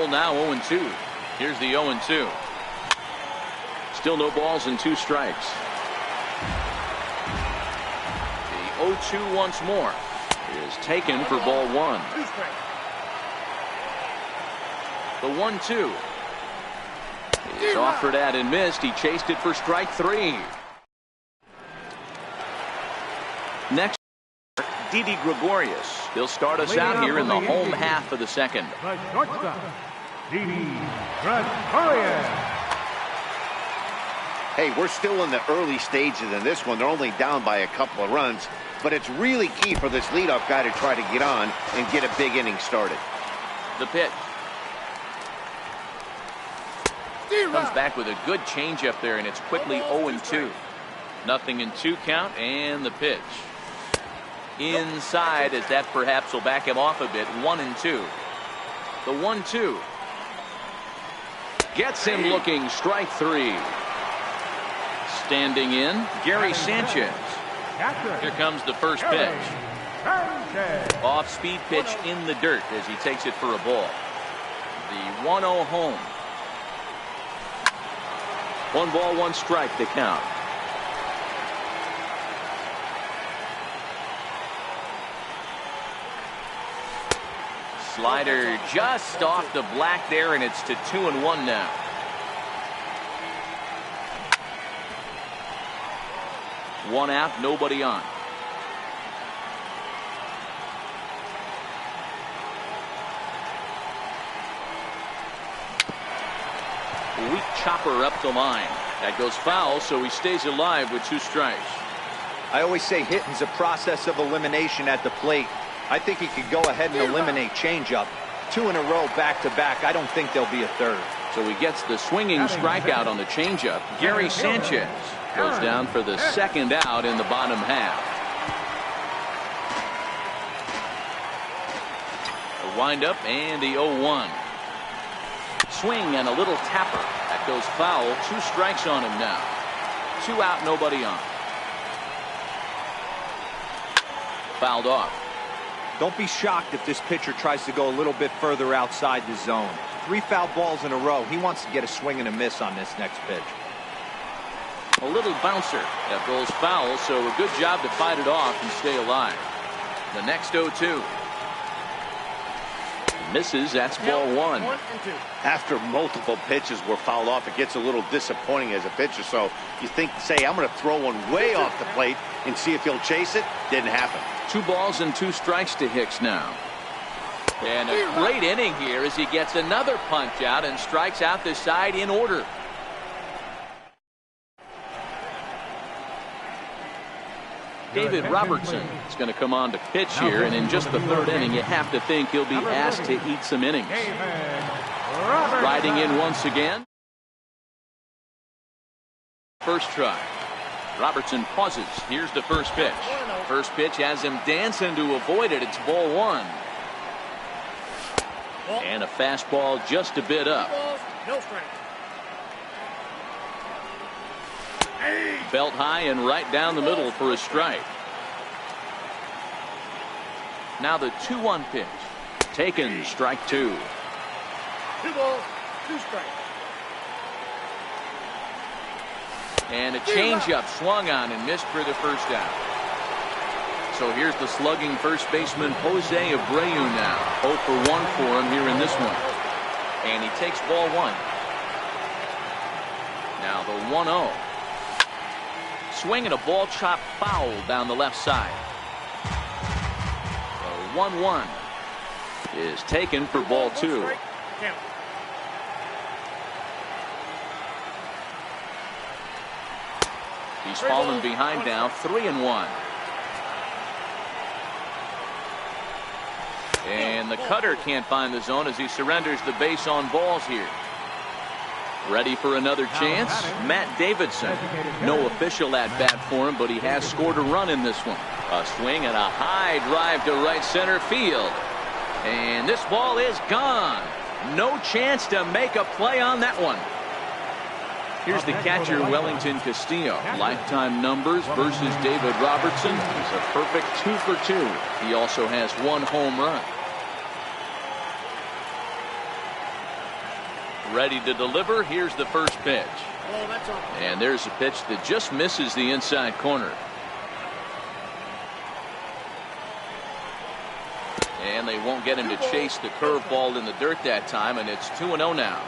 trouble now, 0-2. Here's the 0-2. Still no balls and 2 strikes. The 0-2 once more is taken for ball 1. The 1-2 is offered at and missed. He chased it for strike 3. Next, Didi Gregorius. He'll start us out here in the home half of the second. The shortstop, Didi Gregorius. Hey, we're still in the early stages in this one. They're only down by a couple of runs, but it's really key for this leadoff guy to try to get on and get a big inning started. The pitch. Comes back with a good changeup there, and it's quickly 0-2. Nothing in 2 count, and the pitch. Inside, as that perhaps will back him off a bit. 1-2. The 1-2 gets him looking. Strike 3. Standing in, Gary Sanchez. Here comes the first pitch. Off-speed pitch in the dirt as he takes it for a ball. The 1-0 home. 1 ball, 1 strike to count. Slider just off the black there, and it's to 2-1 now. One out, nobody on. Weak chopper up the line. That goes foul, so he stays alive with 2 strikes. I always say hitting's a process of elimination at the plate. I think he could go ahead and eliminate changeup. 2 in a row back-to-back. I don't think there'll be a third. So he gets the swinging strikeout on the changeup. Gary Sanchez goes down for the second out in the bottom half. A windup and the 0-1. Swing and a little tapper. That goes foul. 2 strikes on him now. 2 out, nobody on. Fouled off. Don't be shocked if this pitcher tries to go a little bit further outside the zone. 3 foul balls in a row. He wants to get a swing and a miss on this next pitch. A little bouncer that goes foul, so a good job to fight it off and stay alive. The next 0-2. Misses. That's ball 1. After multiple pitches were fouled off, it gets a little disappointing as a pitcher. So you think, say, I'm going to throw one way off the plate and see if he'll chase it. Didn't happen. 2 balls and 2 strikes to Hicks now. And a great inning here as he gets another punch out and strikes out the side in order. David Robertson is going to come on to pitch here, and in just the 3rd inning, you have to think he'll be asked to eat some innings. Riding in once again. First try. Robertson pauses. Here's the first pitch. First pitch has him dancing to avoid it. It's ball 1. And a fastball just a bit up. Belt high and right down the middle for a strike. Now the 2-1 pitch. Taken, strike 2. 2 balls, 2 strikes. And a changeup swung on and missed for the first out. So here's the slugging first baseman Jose Abreu now. 0 for 1 for him here in this one. And he takes ball 1. Now the 1-0. Swing and a ball chop foul down the left side. The 1-1 is taken for ball 2. He's fallen behind now, 3-1. And the cutter can't find the zone as he surrenders the base on balls here. Ready for another chance? Matt Davidson. No official at bat for him, but he has scored a run in this one. A swing and a high drive to right center field. And this ball is gone. No chance to make a play on that one. Here's the catcher, Wellington Castillo. Lifetime numbers versus David Robertson. He's a perfect 2 for 2. He also has 1 home run. Ready to deliver. Here's the first pitch. Oh, that's all. And there's a pitch that just misses the inside corner. And they won't get him to chase the curveball in the dirt that time, and it's 2-0 now.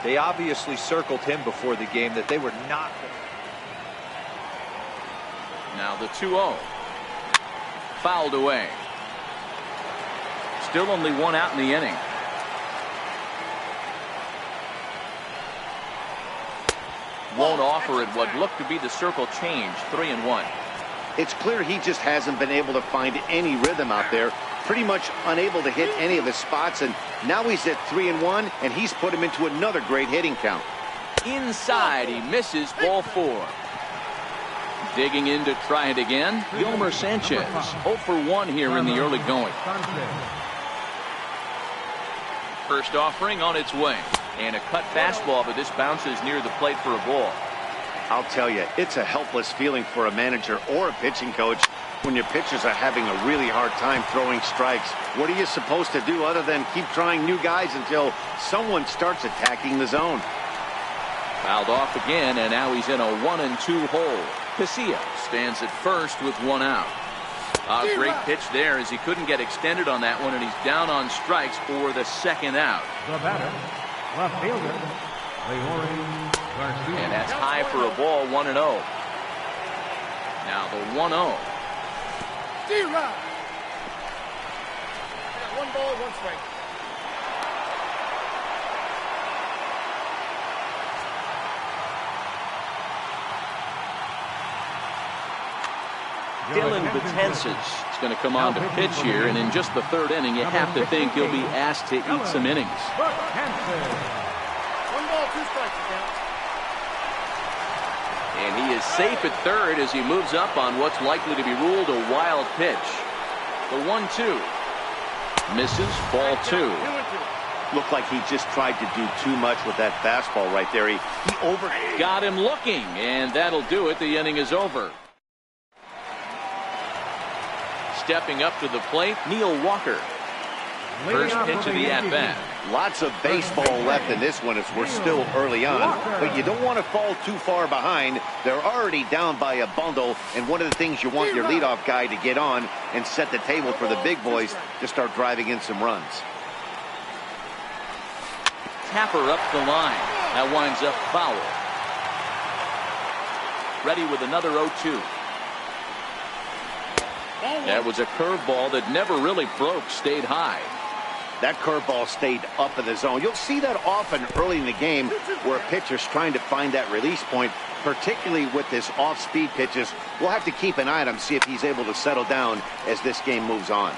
They obviously circled him before the game that they were not. Now the 2-0. Fouled away. Still only one out in the inning. Won't offer it what looked to be the circle change. 3-1. It's clear he just hasn't been able to find any rhythm out there. Pretty much unable to hit any of his spots, and now he's at 3-1, and he's put him into another great hitting count. Inside, he misses. Ball 4. Digging in to try it again, Yolmer Sanchez. 0 for 1 here in the early going. First offering on its way. And a cut fastball, but this bounces near the plate for a ball. I'll tell you, it's a helpless feeling for a manager or a pitching coach when your pitchers are having a really hard time throwing strikes. What are you supposed to do other than keep trying new guys until someone starts attacking the zone? Fouled off again, and now he's in a 1-2 hole. Casilla stands at first with 1 out. A great pitch there as he couldn't get extended on that one, and he's down on strikes for the second out. The batter, left fielder, Leori Garcia. And that's high for a ball. 1-0. Now the 1-0. D-Rod. Got 1 ball, 1 strike. Dylan Betances is going to come on to pitch here, and in just the 3rd inning, you have to think he'll be asked to eat some innings. 1 ball, 2 strikes. And he is safe at 3rd as he moves up on what's likely to be ruled a wild pitch. The 1-2. Misses. Ball 2. Looked like he just tried to do too much with that fastball right there. He got him looking, and that'll do it. The inning is over. Stepping up to the plate, Neil Walker. First pitch of the at-bat. Lots of baseball left in this one as we're still early on, but you don't want to fall too far behind. They're already down by a bundle, and one of the things you want your leadoff guy to get on and set the table for the big boys to start driving in some runs. Tapper up the line. That winds up foul. Ready with another 0-2. That was a curveball that never really broke, stayed high. That curveball stayed up in the zone. You'll see that often early in the game where a pitcher's trying to find that release point, particularly with his off-speed pitches. We'll have to keep an eye on him, see if he's able to settle down as this game moves on.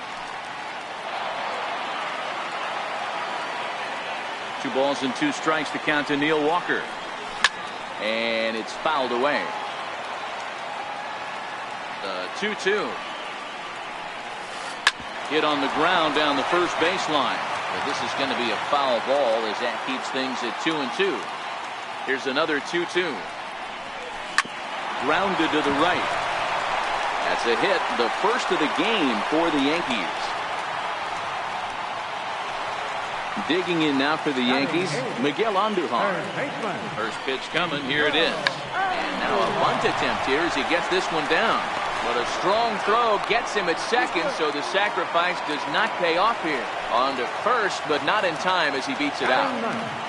2 balls and 2 strikes to count to Neil Walker. And it's fouled away. The 2-2. Hit on the ground down the first baseline. But this is going to be a foul ball as that keeps things at 2-2. Here's another 2-2. Grounded to the right. That's a hit, the first of the game for the Yankees. Digging in now for the Yankees, Miguel Andujar. First pitch coming, here it is. And now a bunt attempt here as he gets this one down. But a strong throw gets him at second, so the sacrifice does not pay off here. On to first, but not in time as he beats it out.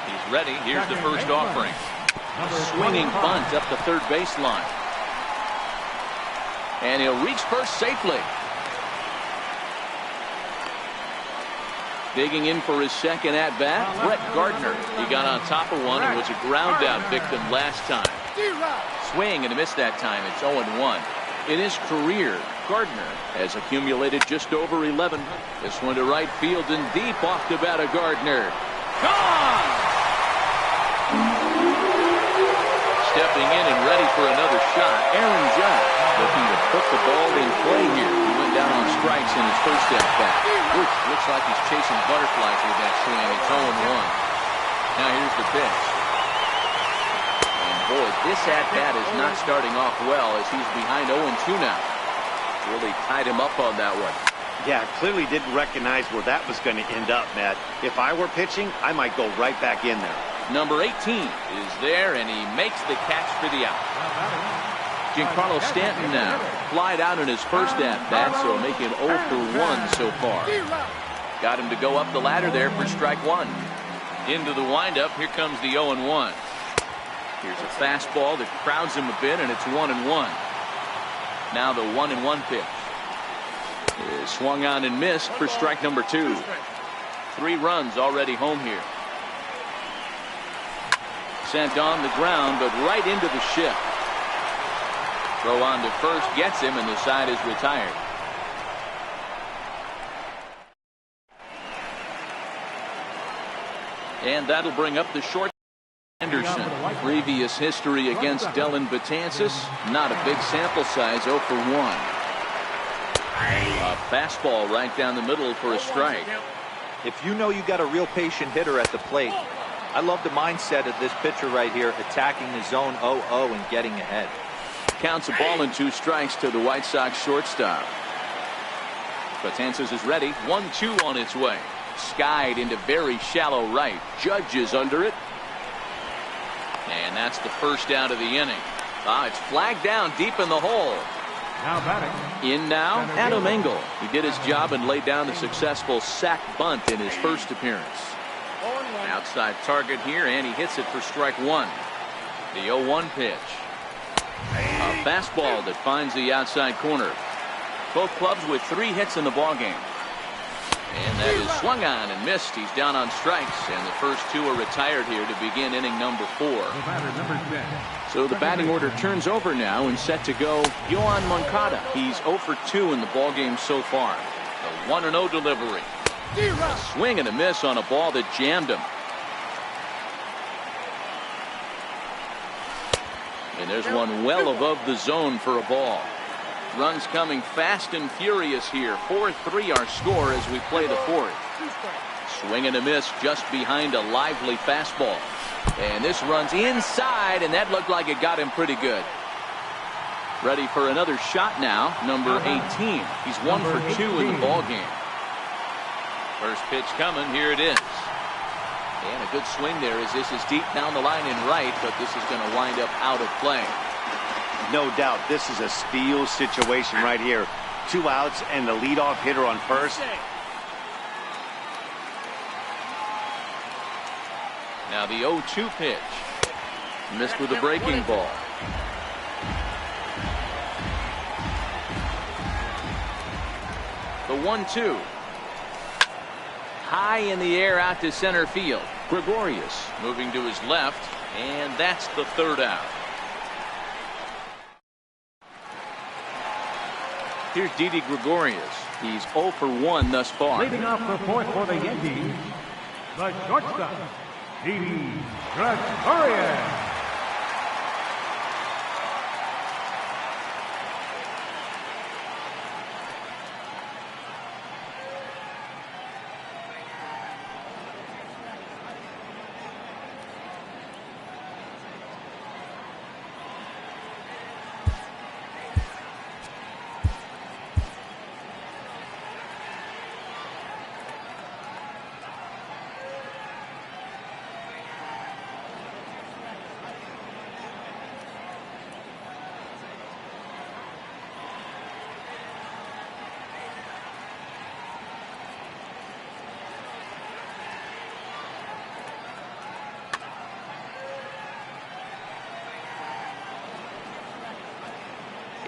He's ready. Here's the first offering. A swinging bunt up the third baseline. And he'll reach first safely. Digging in for his second at-bat, Brett Gardner. He got on top of one and was a ground-out victim last time. Swing and a miss that time. It's 0-1. In his career, Gardner has accumulated just over 11. This one to right field and deep off the bat of Gardner. Gone! Stepping in and ready for another shot, Aaron Judge looking to put the ball in play here. He went down on strikes in his first at-bat. Looks like he's chasing butterflies with that swing. It's 0-1. Now here's the pitch. Boy, this at-bat is not starting off well as he's behind 0-2 now. Really tied him up on that one. Yeah, clearly didn't recognize where that was going to end up, Matt. If I were pitching, I might go right back in there. Number 18 is there, and he makes the catch for the out. Giancarlo Stanton now flied out in his first at-bat, so making 0 for 1 so far. Got him to go up the ladder there for strike one. Into the windup, here comes the 0-1. Here's a fastball that crowds him a bit, and it's 1-1. Now the 1-1 pitch is swung on and missed for strike number 2. 3 runs already home here. Sent on the ground, but right into the shift. Throw on to first gets him, and the side is retired. And that'll bring up the short. Anderson. Previous history against Dellin Betances, not a big sample size, 0 for 1. A fastball right down the middle for a strike. If you know you got a real patient hitter at the plate, I love the mindset of this pitcher right here, attacking the zone 0-0 and getting ahead. Counts a ball and 2 strikes to the White Sox shortstop. Betances is ready. 1-2 on its way. Skied into very shallow right. Judge is under it. And that's the first out of the inning. It's flagged down deep in the hole. Now batting. In now, Adam Engel. He did his job and laid down the successful sac bunt in his first appearance. Outside target here, and he hits it for strike 1. The 0-1 pitch. A fastball that finds the outside corner. Both clubs with 3 hits in the ballgame. And that is swung on and missed. He's down on strikes, and the first 2 are retired here to begin inning number 4. So the batting order turns over now and set to go Yohan Moncada. He's 0 for 2 in the ballgame so far. The 1-0 delivery. A swing and a miss on a ball that jammed him. And there's one well above the zone for a ball. Runs coming fast and furious here. 4-3 our score as we play the 4th. Swing and a miss just behind a lively fastball. And this runs inside, and that looked like it got him pretty good. Ready for another shot now. Number 18. He's 1 for 2 in the ballgame. First pitch coming. Here it is. And a good swing there as this is deep down the line in right, but this is going to wind up out of play. No doubt this is a steal situation right here. 2 outs and the leadoff hitter on first. Now the 0-2 pitch. Missed with a breaking ball. The 1-2. High in the air out to center field. Gregorius moving to his left, and that's the 3rd out. Here's Didi Gregorius. He's 0 for 1 thus far. Leading off the 4th for the Yankees, the shortstop, Didi Gregorius.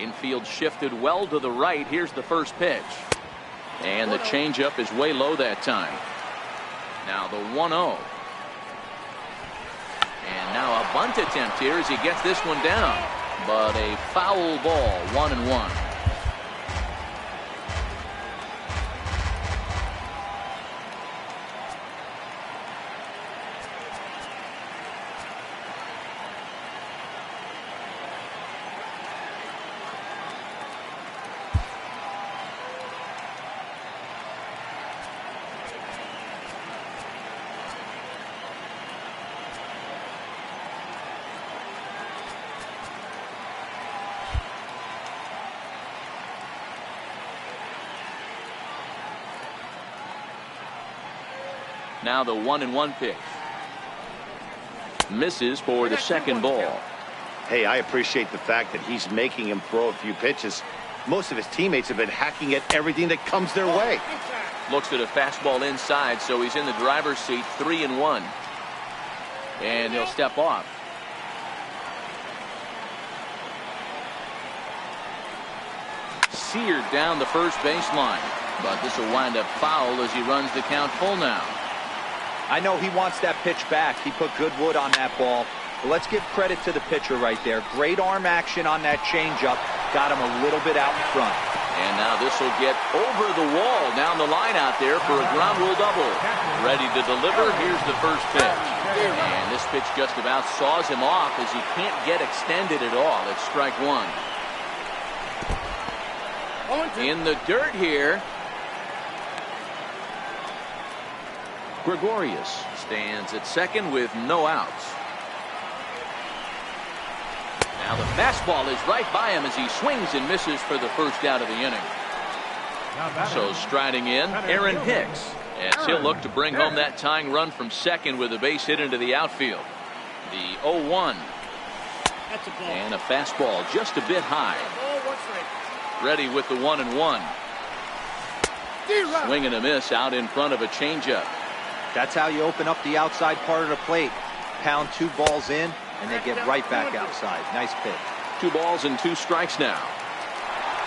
Infield shifted well to the right. Here's the first pitch. And the changeup is way low that time. Now the 1-0. And now a bunt attempt here as he gets this one down. But a foul ball, 1-1. Now the 1-1 pitch. Misses for the second ball. Hey, I appreciate the fact that he's making him throw a few pitches. Most of his teammates have been hacking at everything that comes their way. Looks at a fastball inside, so he's in the driver's seat, 3-1. And he'll step off. Seared down the first baseline, but this will wind up foul as he runs the count full now. I know he wants that pitch back. He put good wood on that ball. But let's give credit to the pitcher right there. Great arm action on that changeup. Got him a little bit out in front. And now this will get over the wall down the line out there for a ground rule double. Ready to deliver. Here's the first pitch. And this pitch just about saws him off as he can't get extended at all. It's strike one. In the dirt here. Gregorius stands at second with no outs. Now the fastball is right by him as he swings and misses for the first out of the inning. So striding in, Aaron Hicks, as he'll look to bring home that tying run from second with a base hit into the outfield. The 0-1. And a fastball just a bit high. Ready with the 1-1. Swing and a miss out in front of a changeup. That's how you open up the outside part of the plate. Pound 2 balls in, and they get right back outside. Nice pitch. 2 balls and 2 strikes now.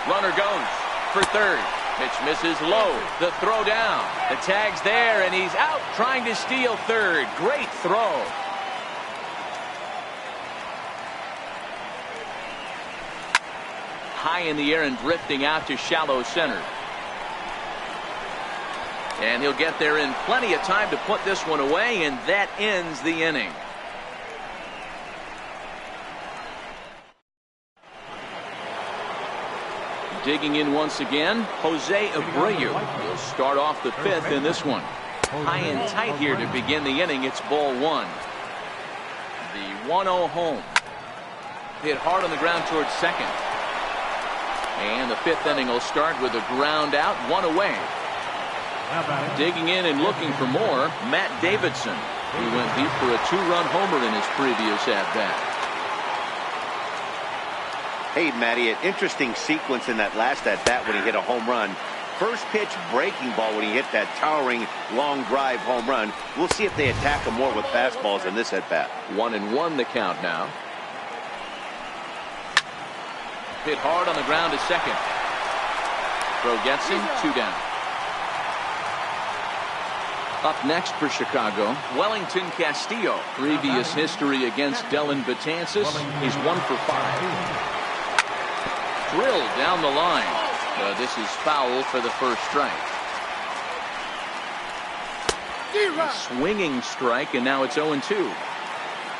Runner goes for third. Pitch misses low. The throw down. The tag's there, and he's out trying to steal third. Great throw. High in the air and drifting out to shallow center. And he'll get there in plenty of time to put this one away, and that ends the inning. Digging in once again, Jose Abreu will start off the 5th in this one. High and tight here to begin the inning. It's ball 1. The 1-0 home. Hit hard on the ground towards second. And the 5th inning will start with a ground out, 1 away. Digging in and looking for more, Matt Davidson, who went deep for a 2-run homer in his previous at-bat. Hey, Matty, an interesting sequence in that last at-bat when he hit a home run. First pitch breaking ball when he hit that towering long drive home run. We'll see if they attack him more with fastballs in this at-bat. 1-1 the count now. Hit hard on the ground to second. Throw gets him, 2 down. Up next for Chicago, Wellington Castillo. Previous history against Dellin Betances. He's 1 for 5. Drilled down the line. This is foul for the first strike. A swinging strike, and now it's 0-2.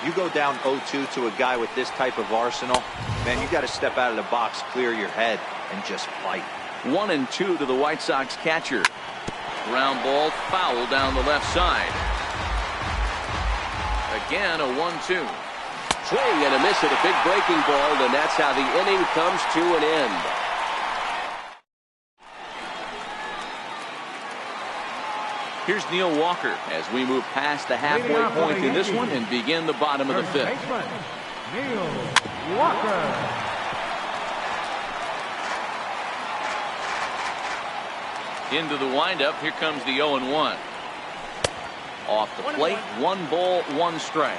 You go down 0-2 to a guy with this type of arsenal, man, you got to step out of the box, clear your head, and just fight. 1-2 to the White Sox catcher. Ground ball foul down the left side. Again, a 1-2. Swing and a miss at a big breaking ball, and that's how the inning comes to an end. Here's Neil Walker as we move past the halfway point in this one and begin the bottom of the 5th. Neil Walker. Into the windup. Here comes the 0-1. Off the plate, 1 ball, 1 strike.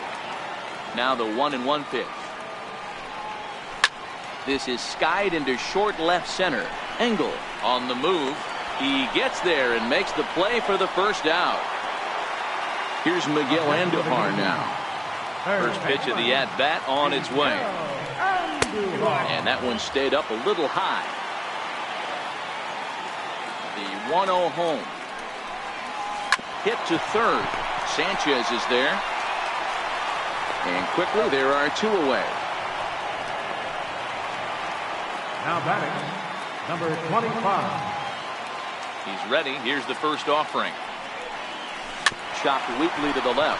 Now the 1-1 pitch. This is skied into short left center. Engel on the move. He gets there and makes the play for the first out. Here's Miguel Andujar now. First pitch of the at-bat on its way. And that one stayed up a little high. The 1-0 home. Hit to third. Sanchez is there. And quickly there are 2 away. Now batting, number 25. He's ready. Here's the first offering. Chopped weakly to the left.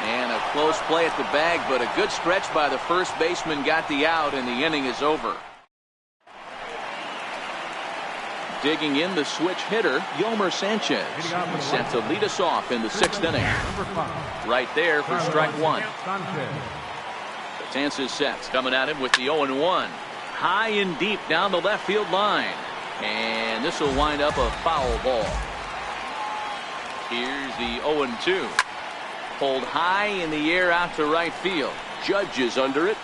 And a close play at the bag, but a good stretch by the first baseman got the out, and the inning is over. Digging in the switch hitter, Yomer Sanchez. He's set to lead us off in the 6th inning. Right there for strike one. Betances sets, coming at him with the 0-1. High and deep down the left field line. And this will wind up a foul ball. Here's the 0-2. Pulled high in the air out to right field. Judge is under it.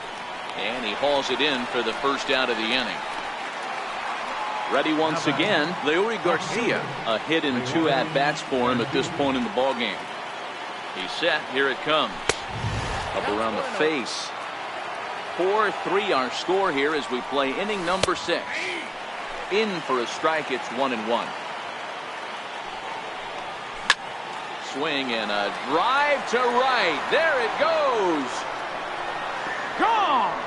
And he hauls it in for the first out of the inning. Ready once again, Leury Garcia. A hit in 2 at-bats for him at this point in the ballgame. He's set. Here it comes. Up around the face. 4-3 our score here as we play inning number 6. In for a strike. It's 1-1. Swing and a drive to right. There it goes. Gone.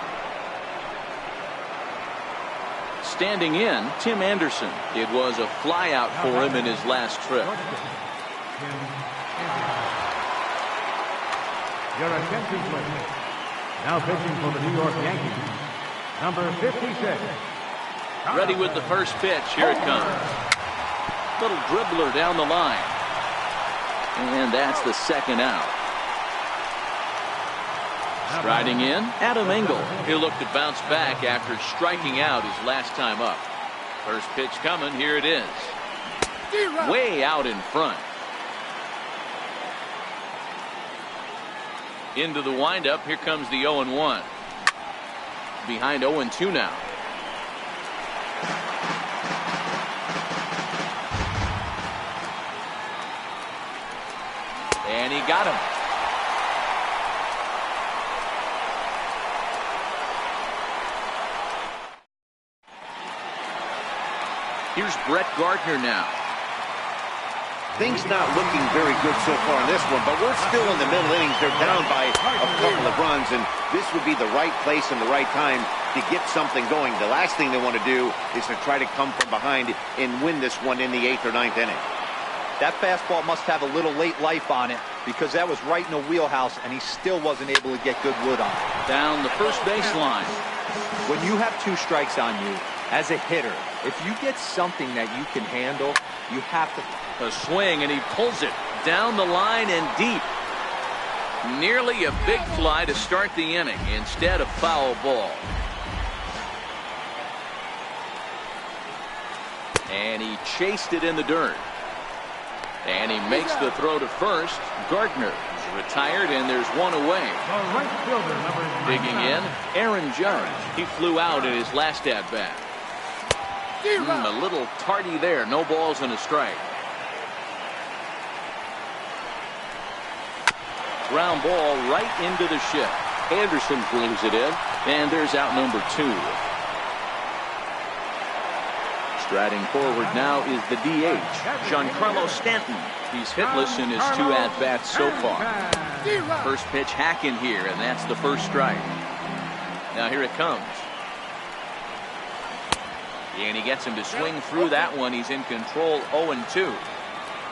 Standing in, Tim Anderson. It was a flyout for him in his last trip. Your attention, please. Now pitching for the New York Yankees, number 56. Ready with the first pitch. Here it comes. Little dribbler down the line. And that's the second out. Striding in, Adam Engel. He'll look to bounce back after striking out his last time up. First pitch coming. Here it is. Way out in front. Into the windup. Here comes the 0-1. Behind 0-2 now. And he got him. Here's Brett Gardner now. Things not looking very good so far in this one, but we're still in the middle innings. They're down by a couple of runs, and this would be the right place and the right time to get something going. The last thing they want to do is to try to come from behind and win this one in the 8th or 9th inning. That fastball must have a little late life on it because that was right in the wheelhouse, and he still wasn't able to get good wood on it. Down the first baseline. When you have 2 strikes on you, as a hitter, if you get something that you can handle, you have to. A swing, and he pulls it down the line and deep. Nearly a big fly to start the inning. Instead, a foul ball. And he chased it in the dirt. And he makes the throw to first. Gardner is retired, and there's one away. The right fielder, number Digging in, Aaron Judge. He flew out in his last at-bat. A little tardy there. No balls and a strike. Ground ball right into the shift. Anderson brings it in, and there's out number 2. Striding forward now is the DH, Giancarlo Stanton. He's hitless in his 2 at-bats so far. First pitch hacking here, and that's the first strike. Now here it comes. And he gets him to swing through that one. He's in control. 0-2.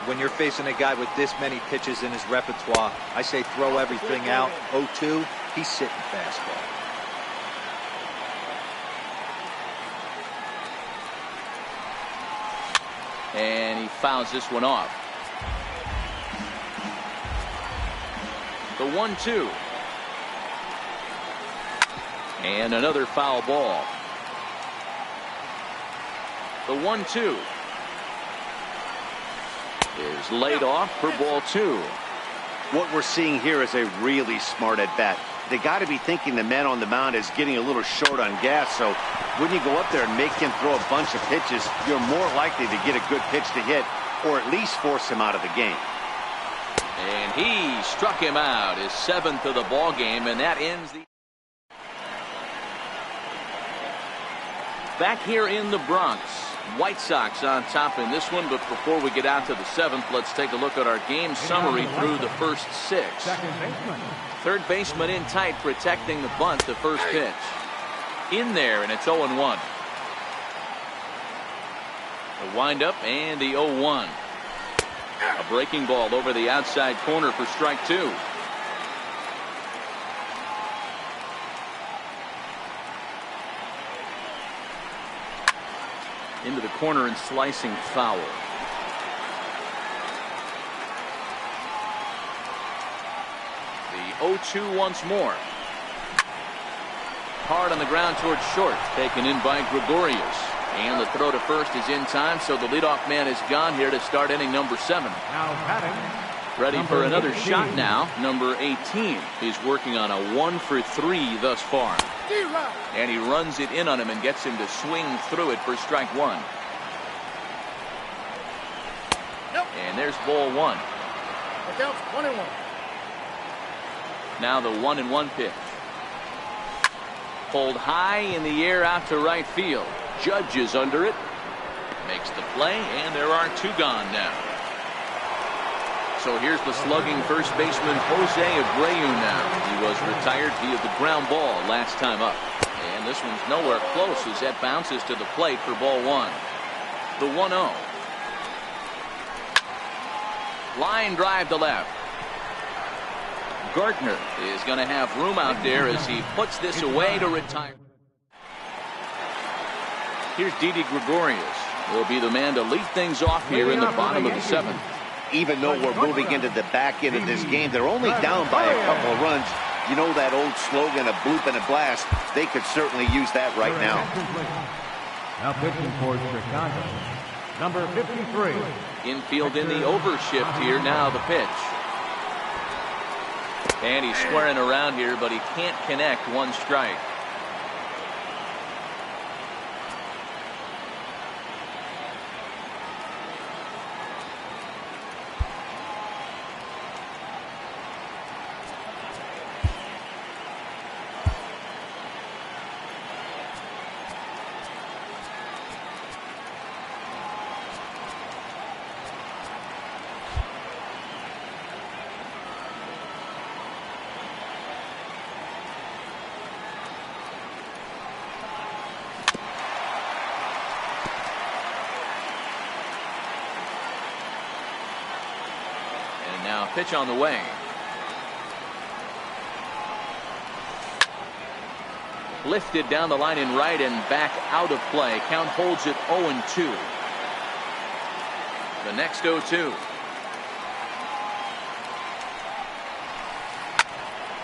When you're facing a guy with this many pitches in his repertoire, I say throw everything out. 0-2, he's sitting fastball. And he fouls this one off. The 1-2. And another foul ball. The 1-2 is laid off for ball 2. What we're seeing here is a really smart at-bat. They got to be thinking the man on the mound is getting a little short on gas, so when you go up there and make him throw a bunch of pitches, you're more likely to get a good pitch to hit or at least force him out of the game. And he struck him out, his 7th of the ball game, and that ends the. Back here in the Bronx, White Sox on top in this one, but before we get out to the 7th, let's take a look at our game summary through the first 6. Third baseman in tight, protecting the bunt, the first pitch. In there, and it's 0-1. The windup and the 0-1. A breaking ball over the outside corner for strike 2. into the corner and slicing foul. The 0-2 once more. Hard on the ground towards short, taken in by Gregorius. And the throw to first is in time, so the leadoff man is gone here to start inning number 7. Now batting. Ready for another shot now. Number 18. He's working on a 1-for-3 thus far. And he runs it in on him and gets him to swing through it for strike 1. And there's ball 1. Look out, 1-1. Now the 1-1 pitch. Pulled high in the air out to right field. Judge is under it. Makes the play, and there are 2 gone now. So here's the slugging first baseman Jose Abreu now. He was retired via the ground ball last time up. And this one's nowhere close as that bounces to the plate for ball 1. The 1-0. Line drive to left. Gardner is going to have room out there as he puts this away to retire. Here's Didi Gregorius. Will be the man to lead things off here in the bottom of the 7th. Even though we're moving into the back end of this game, they're only down by a couple of runs. You know that old slogan, a bloop and a blast. They could certainly use that right now. Now pitching for Chicago, number 53. Infield in the overshift here. Now the pitch. And he's squaring around here, but he can't connect. 1 strike. Now pitch on the way. Lifted down the line in right and back out of play. Count holds it 0-2. The next 0-2.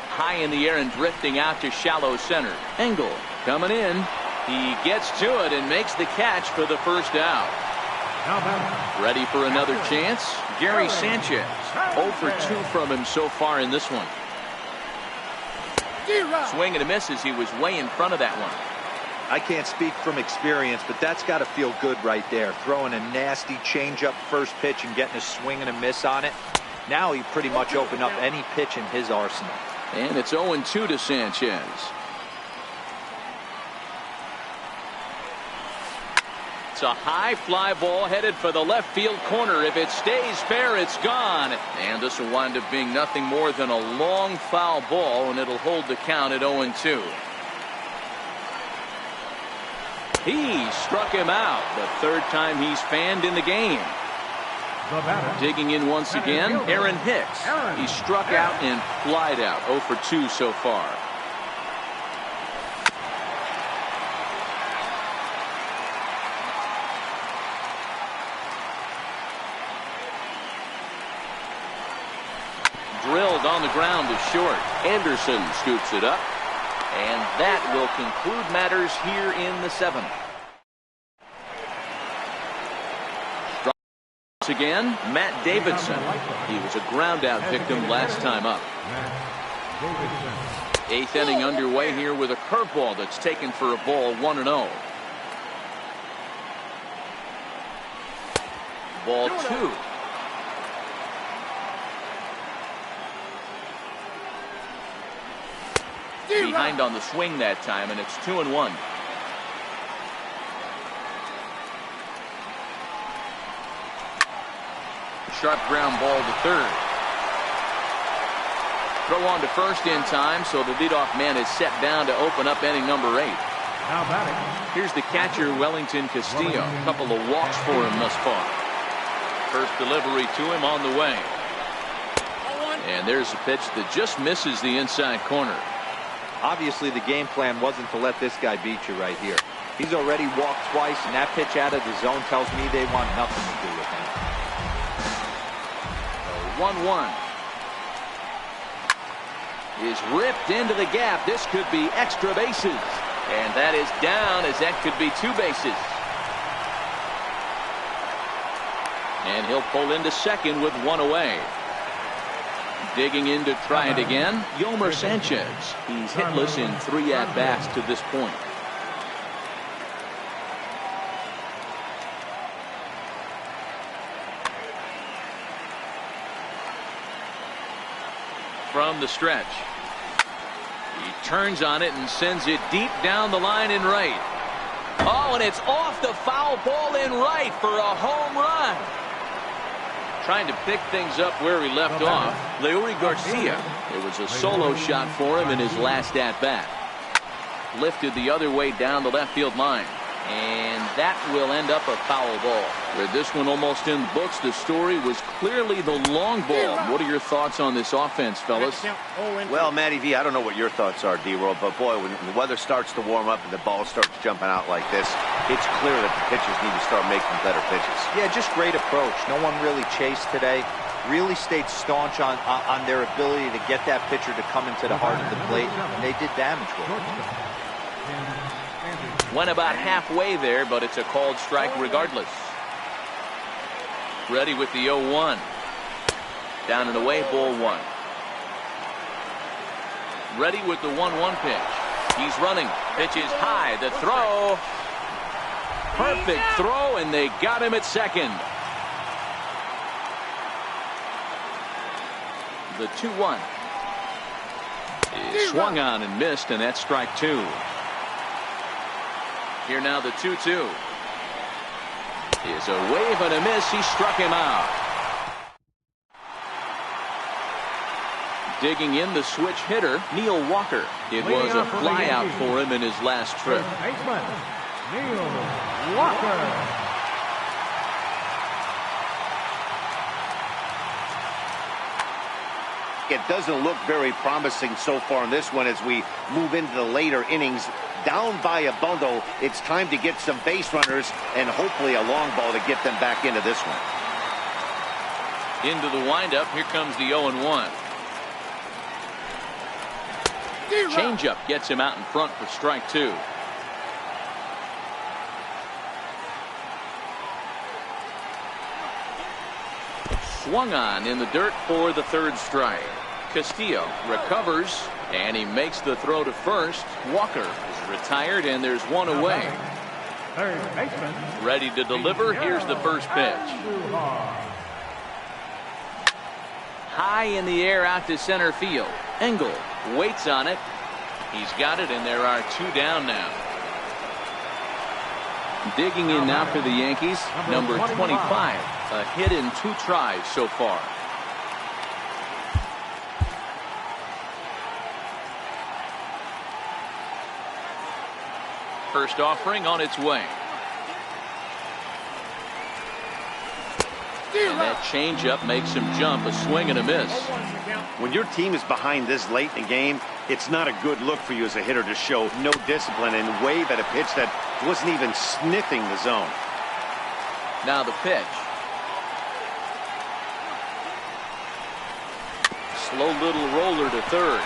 High in the air and drifting out to shallow center. Engel coming in. He gets to it and makes the catch for the first out. Ready for another chance. Gary Sanchez. 0 for 2 from him so far in this one. Swing and a miss as he was way in front of that one. I can't speak from experience, but that's got to feel good right there. Throwing a nasty changeup first pitch and getting a swing and a miss on it. Now he pretty much opened up any pitch in his arsenal. And it's 0-2 to Sanchez. It's a high fly ball headed for the left field corner. If it stays fair, it's gone. And this will wind up being nothing more than a long foul ball, and it'll hold the count at 0-2. He struck him out. The 3rd time he's fanned in the game. Digging in once again, Aaron Hicks. He struck out and flied out. 0 for 2 so far. Drilled on the ground to short. Anderson scoops it up. And that will conclude matters here in the 7th. Once again, Matt Davidson. He was a ground out victim last time up. 8th inning underway here with a curveball that's taken for a ball. 1-0. Ball 2. Behind on the swing that time, and it's 2-1. Sharp ground ball to 3rd. Throw on to first in time, so the leadoff man is set down to open up inning number 8. Now batting. Here's the catcher, Wellington Castillo. A couple of walks for him thus far. First delivery to him on the way. And there's a pitch that just misses the inside corner. Obviously, the game plan wasn't to let this guy beat you right here. He's already walked twice, and that pitch out of the zone tells me they want nothing to do with him. 1-1. Is ripped into the gap. This could be extra bases. And that is down, as that could be 2 bases. And he'll pull into second with 1 away. Digging in to try it again, Yomer Sanchez. He's hitless in 3 at-bats to this point. From the stretch. He turns on it and sends it deep down the line in right. Oh, and it's off the foul ball in right for a home run. Trying to pick things up where he left off, Leury Garcia. It was a solo shot for him in his last at-bat. Lifted the other way down the left field line. And that will end up a foul ball. With this one almost in the books, the story was clearly the long ball. What are your thoughts on this offense, fellas? Well, Matty V, I don't know what your thoughts are, D-Roll, but boy, when the weather starts to warm up and the ball starts jumping out like this, it's clear that the pitchers need to start making better pitches. Yeah, just great approach. No one really chased today. Really stayed staunch on their ability to get that pitcher to come into the heart of the plate, and they did damage with it. Went about halfway there, but it's a called strike regardless. Ready with the 0-1. Down and away, ball 1. Ready with the 1-1 pitch. He's running. Pitch is high. The throw. Perfect throw, and they got him at second. The 2-1 is swung on and missed, and that's strike 2. Here now the 2-2 is a wave and a miss. He struck him out. Digging in the switch hitter, Neil Walker. It was a fly out for him in his last trip. Neil Walker. It doesn't look very promising so far in this one as we move into the later innings. Down by a bundle, it's time to get some base runners and hopefully a long ball to get them back into this one. Into the windup, here comes the 0-1. Changeup gets him out in front for strike 2. Swung on in the dirt for the 3rd strike. Castillo recovers, and he makes the throw to first. Walker is retired, and there's 1 away. Ready to deliver. Here's the first pitch. High in the air out to center field. Engel waits on it. He's got it, and there are 2 down now. Digging in now for the Yankees, number 25. A hit in 2 tries so far. First offering on its way. And that changeup makes him jump. A swing and a miss. When your team is behind this late in the game, it's not a good look for you as a hitter to show no discipline and wave at a pitch that wasn't even sniffing the zone. Now the pitch. Slow little roller to third.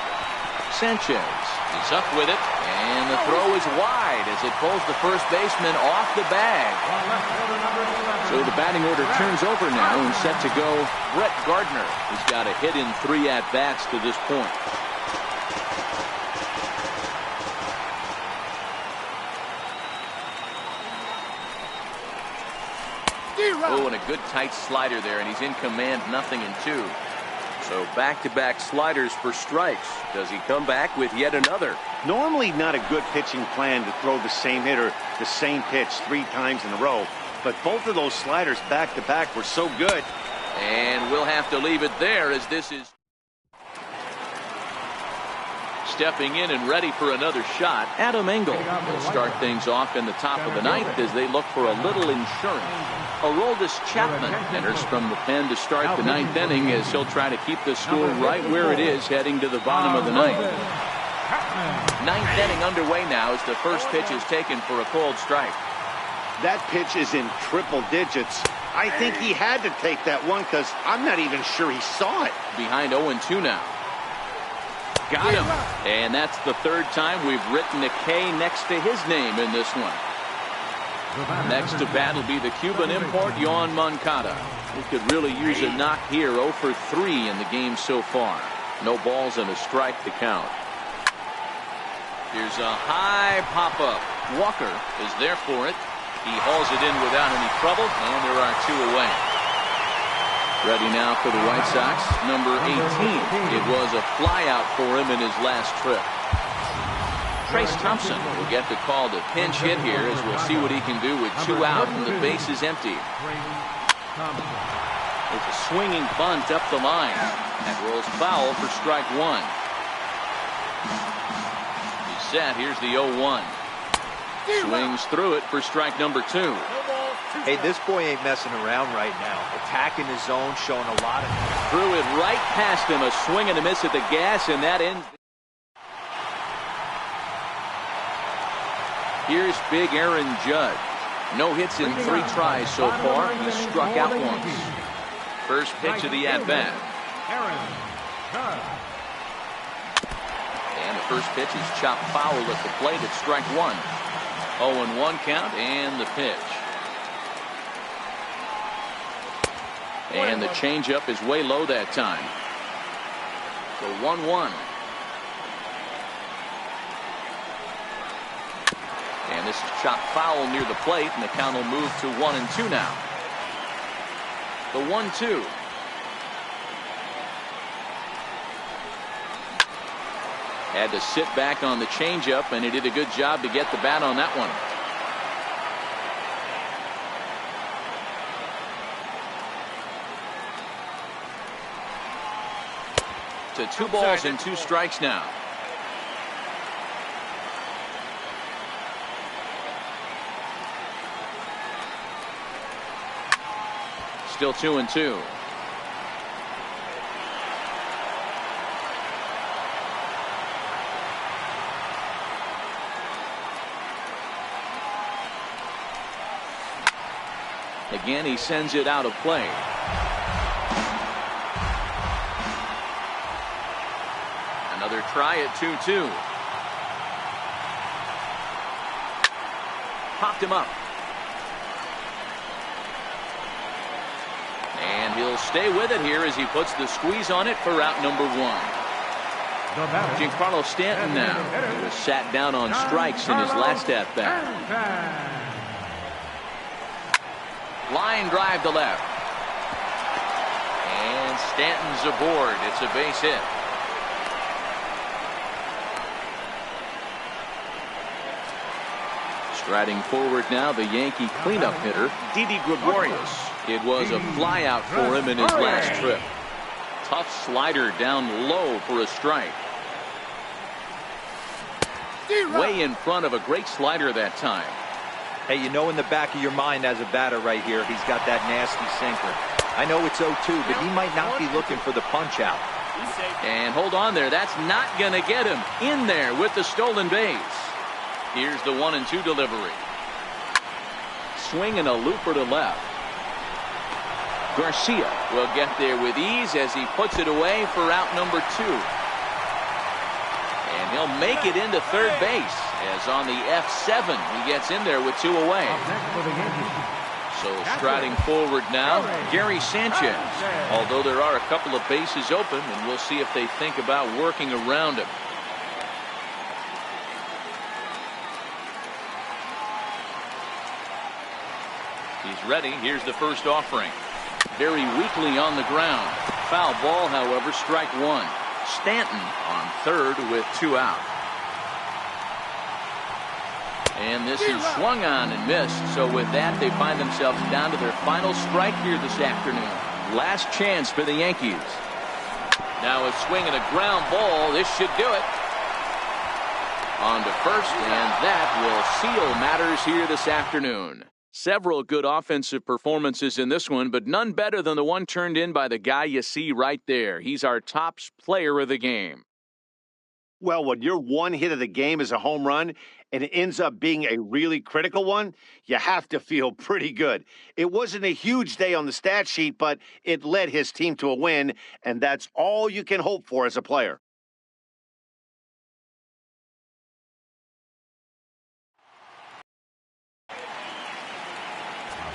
Sanchez is up with it, and the throw is wide as it pulls the first baseman off the bag. So the batting order turns over now, and set to go Brett Gardner. He's got a hit in 3 at-bats to this point. Oh, and a good tight slider there, and he's in command, 0-2. So back-to-back sliders for strikes. Does he come back with yet another? Normally not a good pitching plan to throw the same hitter the same pitch 3 times in a row. But both of those sliders back-to-back were so good. And we'll have to leave it there as this is stepping in and ready for another shot. Adam Engel will start things off in the top of the 9th as they look for a little insurance. Aroldis Chapman enters from the pen to start the 9th inning as he'll try to keep the score right where it is heading to the bottom of the 9th. Ninth inning underway now as the first pitch is taken for a cold strike. That pitch is in triple digits. I think he had to take that one because I'm not even sure he saw it. Behind 0-2 now. Got him. And that's the third time we've written a K next to his name in this one. Next to bat will be the Cuban import, Yoan Moncada. He could really use a knock here. 0 for 3 in the game so far. No balls and a strike to count. Here's a high pop-up. Walker is there for it. He hauls it in without any trouble, and there are 2 away. Ready now for the White Sox, number 18. It was a flyout for him in his last trip. Trace Thompson will get the call to pinch hit here as we'll see what he can do with 2 out and the base is empty. It's a swinging bunt up the line. That rolls foul for strike 1. He's set. Here's the 0-1. Swings through it for strike number 2. Hey, this boy ain't messing around right now. Attacking his zone, showing a lot of... Threw it right past him. A swing and a miss at the gas, and that ends. Here's big Aaron Judge. No hits in 3 tries so far. He struck out once. First pitch of the at-bat. And the first pitch is chopped foul at the plate at strike 1. 0-1 count and the pitch. And the changeup is way low that time. So 1-1. And this is chopped foul near the plate, and the count will move to 1-2 now. The 1-2. Had to sit back on the changeup, and he did a good job to get the bat on that one. To 2 balls and 2 strikes now. Still 2-2. Again, he sends it out of play. Another try at 2-2. Popped him up. And he'll stay with it here as he puts the squeeze on it for out number 1. Giancarlo Stanton now. He was sat down on strikes in his last at-bat. Line drive to left. And Stanton's aboard. It's a base hit. Striding forward now, the Yankee cleanup hitter, Didi Gregorius. It was a flyout for him in his last trip. Tough slider down low for a strike. Way in front of a great slider that time. Hey, you know in the back of your mind as a batter right here, he's got that nasty sinker. I know it's 0-2, but he might not be looking for the punch out. And hold on there. That's not going to get him in there with the stolen base. Here's the 1-2 delivery. Swing and a looper to left. Garcia will get there with ease as he puts it away for out number 2. And he'll make it into third base as on the F7 he gets in there with 2 away. So striding forward now, Gary Sanchez. Although there are a couple of bases open, and we'll see if they think about working around him. He's ready. Here's the first offering. Very weakly on the ground. Foul ball, however, strike 1. Stanton on third with 2 out. And this is swung on and missed. So with that, they find themselves down to their final strike here this afternoon. Last chance for the Yankees. Now a swing and a ground ball. This should do it. On to first, and that will seal matters here this afternoon. Several good offensive performances in this one, but none better than the one turned in by the guy you see right there. He's our top player of the game. Well, when your one hit of the game is a home run and it ends up being a really critical one, you have to feel pretty good. It wasn't a huge day on the stat sheet, but it led his team to a win, and that's all you can hope for as a player.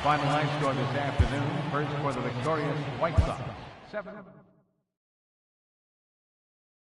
Final line score this afternoon. First for the victorious White Sox. 7